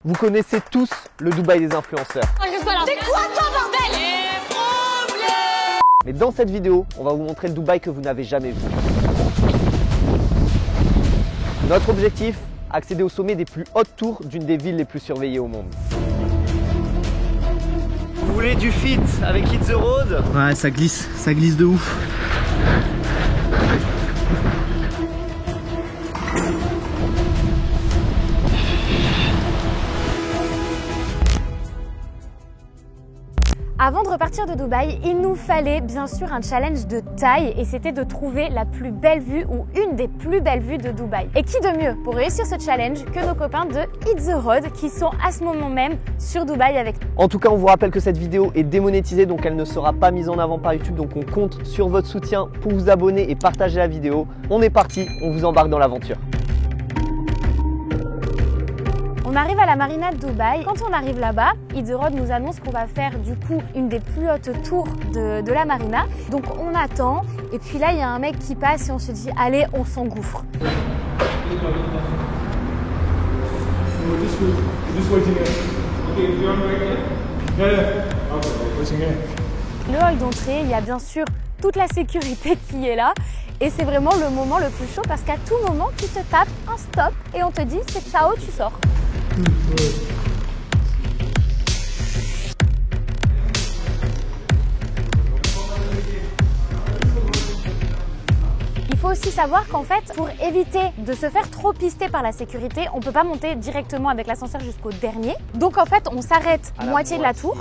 Vous connaissez tous le Dubaï des influenceurs. C'est quoi ça, bordel? Mais dans cette vidéo, on va vous montrer le Dubaï que vous n'avez jamais vu. Notre objectif, accéder au sommet des plus hautes tours d'une des villes les plus surveillées au monde. Vous voulez du fit avec Hit the Road? Ouais, ça glisse de ouf. Avant de repartir de Dubaï, il nous fallait bien sûr un challenge de taille et c'était de trouver la plus belle vue ou une des plus belles vues de Dubaï. Et qui de mieux pour réussir ce challenge que nos copains de Hit the Road qui sont à ce moment même sur Dubaï avec nous. En tout cas, on vous rappelle que cette vidéo est démonétisée, donc elle ne sera pas mise en avant par YouTube. Donc on compte sur votre soutien pour vous abonner et partager la vidéo. On est parti, on vous embarque dans l'aventure. On arrive à la marina de Dubaï. Quand on arrive là-bas, Hit the Road nous annonce qu'on va faire du coup une des plus hautes tours de la marina. Donc on attend et puis là il y a un mec qui passe et on se dit allez, on s'engouffre. Le hall d'entrée, il y a bien sûr toute la sécurité qui est là. Et c'est vraiment le moment le plus chaud parce qu'à tout moment, tu te tapes un stop et on te dit c'est ciao, tu sors. Il faut aussi savoir qu'en fait, pour éviter de se faire trop pister par la sécurité, on ne peut pas monter directement avec l'ascenseur jusqu'au dernier. Donc en fait, on s'arrête moitié de la tour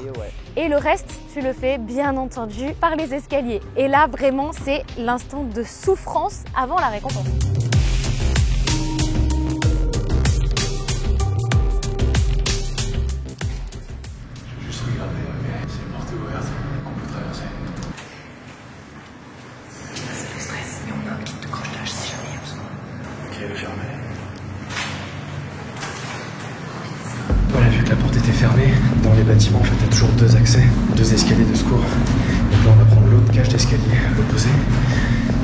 et le reste, tu le fais bien entendu par les escaliers. Et là, vraiment, c'est l'instant de souffrance avant la récompense. Voilà, vu que la porte était fermée, dans les bâtiments, en fait, il y a toujours deux accès, deux escaliers de secours. Donc là, on va prendre l'autre cage d'escalier, l'opposé.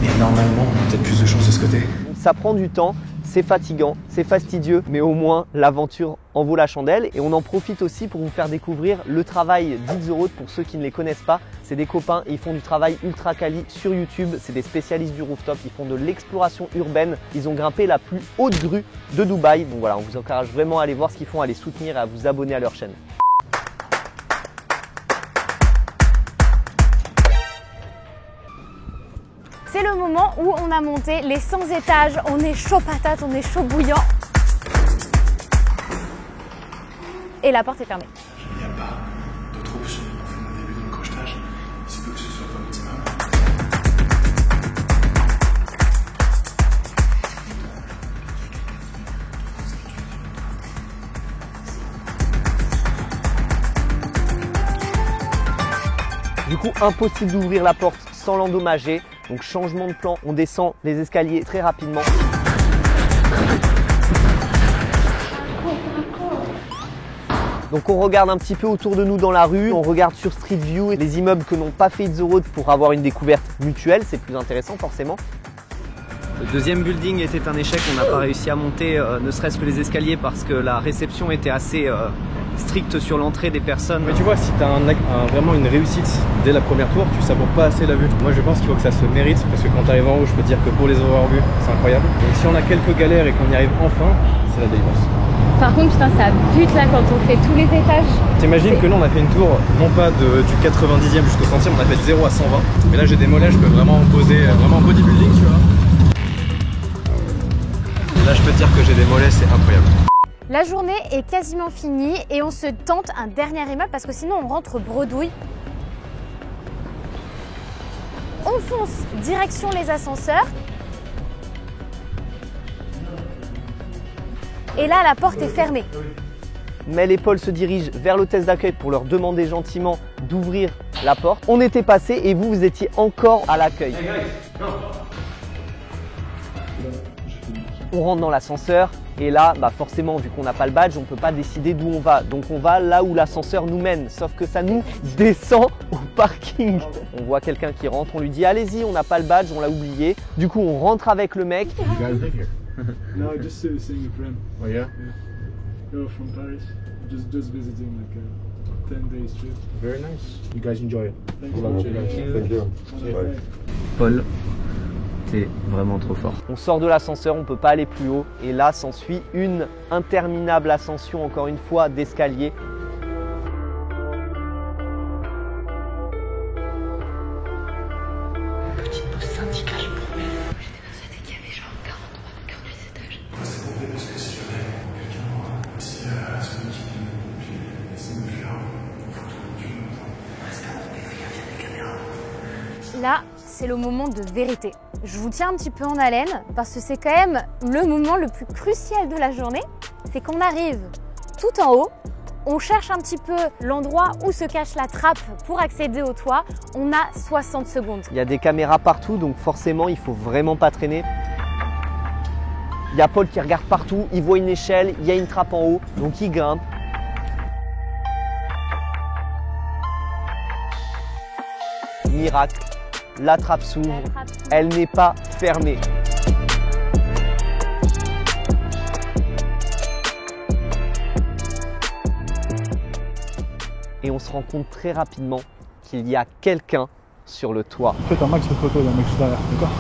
Et normalement, on a peut-être plus de chance de ce côté. Ça prend du temps, c'est fatigant, c'est fastidieux, mais au moins l'aventure en vaut la chandelle. Et on en profite aussi pour vous faire découvrir le travail d'Hit the Road pour ceux qui ne les connaissent pas. C'est des copains et ils font du travail ultra quali sur YouTube. C'est des spécialistes du rooftop, ils font de l'exploration urbaine. Ils ont grimpé la plus haute grue de Dubaï. Donc voilà, on vous encourage vraiment à aller voir ce qu'ils font, à les soutenir et à vous abonner à leur chaîne. C'est le moment où on a monté les 100 étages, on est chaud patate, on est chaud bouillant. Et la porte est fermée. Il n'y a pas d'autre option pour faire mon début de crochetage. Il se peut que ce soit pas optimal. Du coup, impossible d'ouvrir la porte sans l'endommager. Donc changement de plan, on descend les escaliers très rapidement. Donc on regarde un petit peu autour de nous dans la rue, on regarde sur Street View les immeubles que n'ont pas fait Hit the Road pour avoir une découverte mutuelle, c'est plus intéressant forcément. Le deuxième building était un échec, on n'a pas réussi à monter ne serait-ce que les escaliers parce que la réception était assez stricte sur l'entrée des personnes. Mais tu vois, si tu as vraiment une réussite dès la première tour, tu savoures pas assez la vue. Moi je pense qu'il faut que ça se mérite parce que quand tu arrives en haut, je peux te dire que pour les avoir vus, c'est incroyable. Et si on a quelques galères et qu'on y arrive enfin, c'est la délivrance. Par contre, putain, ça bute là quand on fait tous les étages. T'imagines que nous on a fait une tour, non pas du 90e jusqu'au 100e, on a fait de 0 à 120. Mais là j'ai des mollets, je peux vraiment poser, vraiment en bodybuilding, tu vois. Là je peux te dire que j'ai des mollets, c'est incroyable. La journée est quasiment finie et on se tente un dernier immeuble parce que sinon on rentre bredouille. On fonce direction les ascenseurs. Et là, la porte est fermée. Mel et Paul se dirigent vers l'hôtesse d'accueil pour leur demander gentiment d'ouvrir la porte. On était passé et vous étiez encore à l'accueil. On rentre dans l'ascenseur et là, forcément, vu qu'on n'a pas le badge, on ne peut pas décider d'où on va. Donc on va là où l'ascenseur nous mène, sauf que ça nous descend au parking. On voit quelqu'un qui rentre, on lui dit allez-y, on n'a pas le badge, on l'a oublié. Du coup, on rentre avec le mec. No, just seeing a friend. Oh yeah? Girl from Paris, just visiting like a 10-day trip. Very nice. You guys enjoy it. Thank you. Paul, t'es vraiment trop fort. On sort de l'ascenseur, on peut pas aller plus haut. Et là s'ensuit une interminable ascension, encore une fois, d'escalier. Petite pause syndicale pour moi. J'étais persuadée qu'il y avait genre 43 ou 48 étages. C'est complet parce que si jamais quelqu'un, si celui qui essaie de me fuir, il faut tout tu reste à monter, fais gaffe, il y a des caméras. Là, c'est le moment de vérité. Je vous tiens un petit peu en haleine parce que c'est quand même le moment le plus crucial de la journée. C'est qu'on arrive tout en haut, on cherche un petit peu l'endroit où se cache la trappe pour accéder au toit. On a 60 secondes. Il y a des caméras partout, donc forcément, il faut vraiment pas traîner. Il y a Paul qui regarde partout, il voit une échelle, il y a une trappe en haut, donc il grimpe. Miracle, la trappe s'ouvre, elle n'est pas fermée. Et on se rend compte très rapidement qu'il y a quelqu'un sur le toit. Faites un max de photos, il y a un mec juste derrière, d'accord?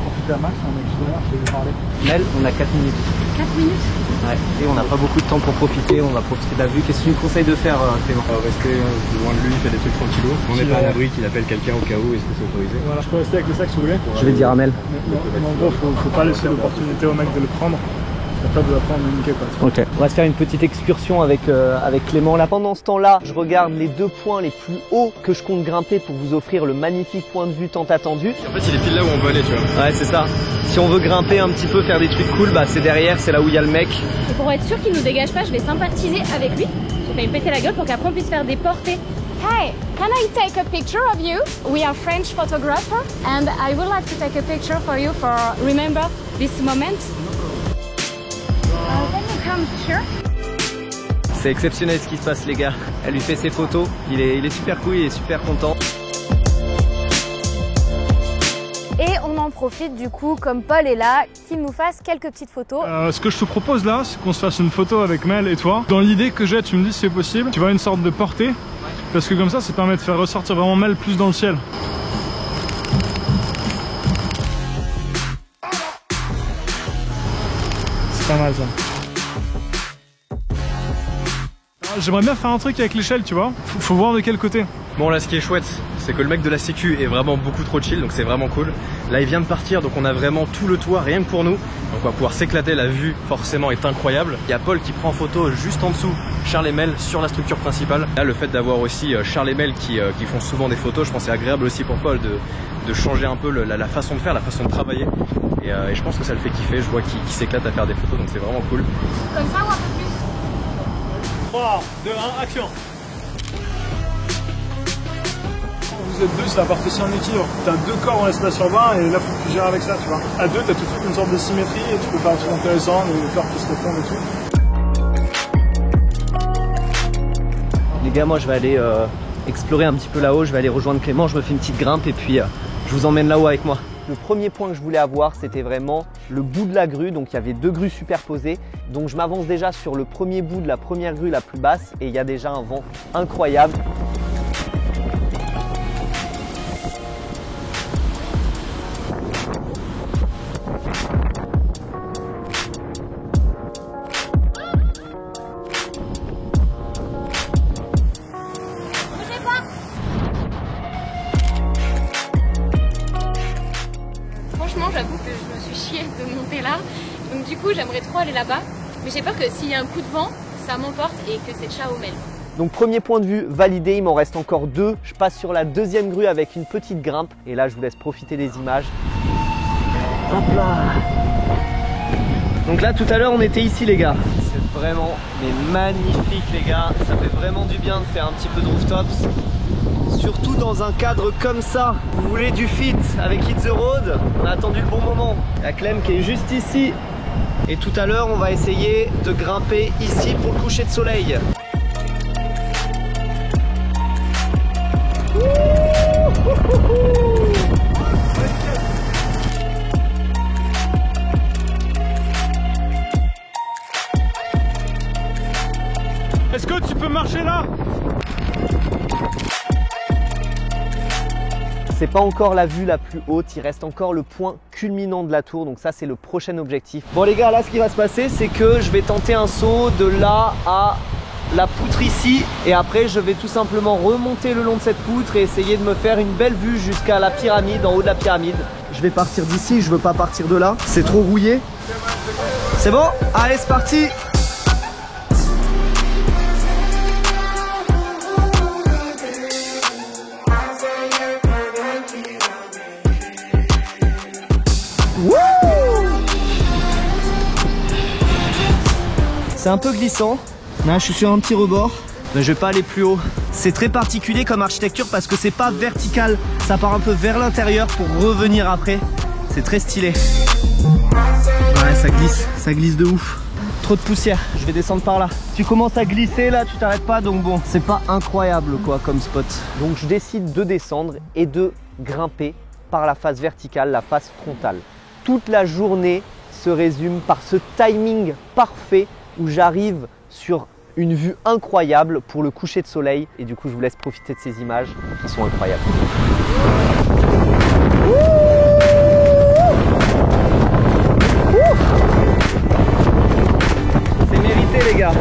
Profitez un max, il y a un mec juste derrière, je vais lui parler. Mel, on a 4 minutes. 4 minutes. Ouais. Et on n'a pas beaucoup de temps pour profiter, on va profiter de la vue. Qu'est-ce que tu nous conseilles de faire, Clément? Rester loin de lui, fait des trucs tranquillou. On n'est pas à l'abri qu'il appelle quelqu'un au cas où, est-ce que c'est autorisé? Voilà, je peux rester avec le sac si vous voulez. Je vais dire à Mel. Mais en gros, faut pas laisser l'opportunité au mec de le prendre. Pas de la prendre, nickel, quoi. Ok. On va se faire une petite excursion avec Clément là. Pendant ce temps-là, je regarde les 2 points les plus hauts que je compte grimper pour vous offrir le magnifique point de vue tant attendu. En fait, il est pile là où on veut aller, tu vois. Ouais, c'est ça. Si on veut grimper un petit peu, faire des trucs cool, bah c'est derrière, c'est là où il y a le mec. Et pour être sûr qu'il nous dégage pas, je vais sympathiser avec lui. J'ai failli me péter la gueule pour qu'après on puisse faire des portées. Hey, can I take a picture of you? We are French photographer and I would like to take a picture for you for remember this moment. Can you come here? C'est exceptionnel ce qui se passe, les gars. Elle lui fait ses photos, il est super cool, il est super content. Et on en profite du coup, comme Paul est là, qu'il nous fasse quelques petites photos. Ce que je te propose là, c'est qu'on se fasse une photo avec Mel et toi. Dans l'idée que j'ai, tu me dis si c'est possible, tu vois une sorte de portée. Parce que comme ça permet de faire ressortir vraiment Mel plus dans le ciel. C'est pas mal ça. J'aimerais bien faire un truc avec l'échelle, tu vois. Faut voir de quel côté. Bon, là, ce qui est chouette, c'est que le mec de la sécu est vraiment beaucoup trop chill, donc c'est vraiment cool. Là, il vient de partir, donc on a vraiment tout le toit, rien que pour nous. Donc on va pouvoir s'éclater, la vue forcément est incroyable. Il y a Paul qui prend en photo juste en dessous Charles et Mel sur la structure principale. Là, le fait d'avoir aussi Charles et Mel qui font souvent des photos, je pense que c'est agréable aussi pour Paul de changer un peu la façon de faire, la façon de travailler. Et je pense que ça le fait kiffer, je vois qu'il s'éclate à faire des photos, donc c'est vraiment cool. Comme ça ou un peu plus? 3, 2, 1, action. Vous êtes deux, c'est la partie aussi en équilibre. T'as 2 corps en espace urbain et là faut que tu gères avec ça, tu vois. À 2, t'as tout de suite une sorte de symétrie et tu peux faire un truc intéressant, les corps qui se répondent et tout. Les gars, moi je vais aller explorer un petit peu là-haut, je vais aller rejoindre Clément, je me fais une petite grimpe et puis je vous emmène là-haut avec moi. Le premier point que je voulais avoir, c'était vraiment le bout de la grue. Donc il y avait 2 grues superposées. Donc je m'avance déjà sur le premier bout de la première grue la plus basse et il y a déjà un vent incroyable. Franchement, j'avoue que je me suis chiée de monter là. Donc du coup, j'aimerais trop aller là-bas. Mais j'ai peur que s'il y a un coup de vent, ça m'emporte et que c'est ciao Mel. Donc premier point de vue validé, il m'en reste encore 2. Je passe sur la 2e grue avec une petite grimpe. Et là, je vous laisse profiter des images. Hop là. Donc là, tout à l'heure, on était ici, les gars. C'est vraiment magnifique, les gars. Ça fait vraiment du bien de faire un petit peu de rooftops. Surtout dans un cadre comme ça. Vous voulez du fit avec Hit the Road? On a attendu le bon moment. La Clem qui est juste ici. Et tout à l'heure, on va essayer de grimper ici pour le coucher de soleil. Est-ce que tu peux marcher là? C'est pas encore la vue la plus haute, il reste encore le point culminant de la tour, donc ça c'est le prochain objectif. Bon les gars, là ce qui va se passer, c'est que je vais tenter un saut de là à la poutre ici, et après je vais tout simplement remonter le long de cette poutre et essayer de me faire une belle vue jusqu'à la pyramide, en haut de la pyramide. Je vais partir d'ici, je veux pas partir de là, c'est trop rouillé. C'est bon? Allez, c'est parti! C'est un peu glissant. Là, je suis sur un petit rebord. Mais je vais pas aller plus haut. C'est très particulier comme architecture parce que c'est pas vertical. Ça part un peu vers l'intérieur pour revenir après. C'est très stylé. Ouais, ça glisse de ouf. Trop de poussière, je vais descendre par là. Tu commences à glisser là, tu t'arrêtes pas, donc bon, c'est pas incroyable quoi comme spot. Donc je décide de descendre et de grimper par la face verticale, la face frontale. Toute la journée se résume par ce timing parfait où j'arrive sur une vue incroyable pour le coucher de soleil, et du coup je vous laisse profiter de ces images qui sont incroyables. C'est mérité les gars.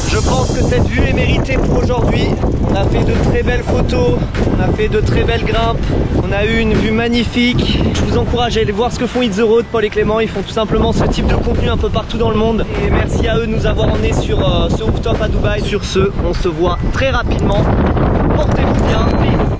Je pense que cette vue est méritée pour aujourd'hui. On a fait de très belles photos, on a fait de très belles grimpes, on a eu une vue magnifique. Je vous encourage à aller voir ce que font Hit The Road, Paul et Clément. Ils font tout simplement ce type de contenu un peu partout dans le monde. Et merci à eux de nous avoir emmenés sur ce rooftop à Dubaï. Sur ce, on se voit très rapidement. Portez-vous bien, peace.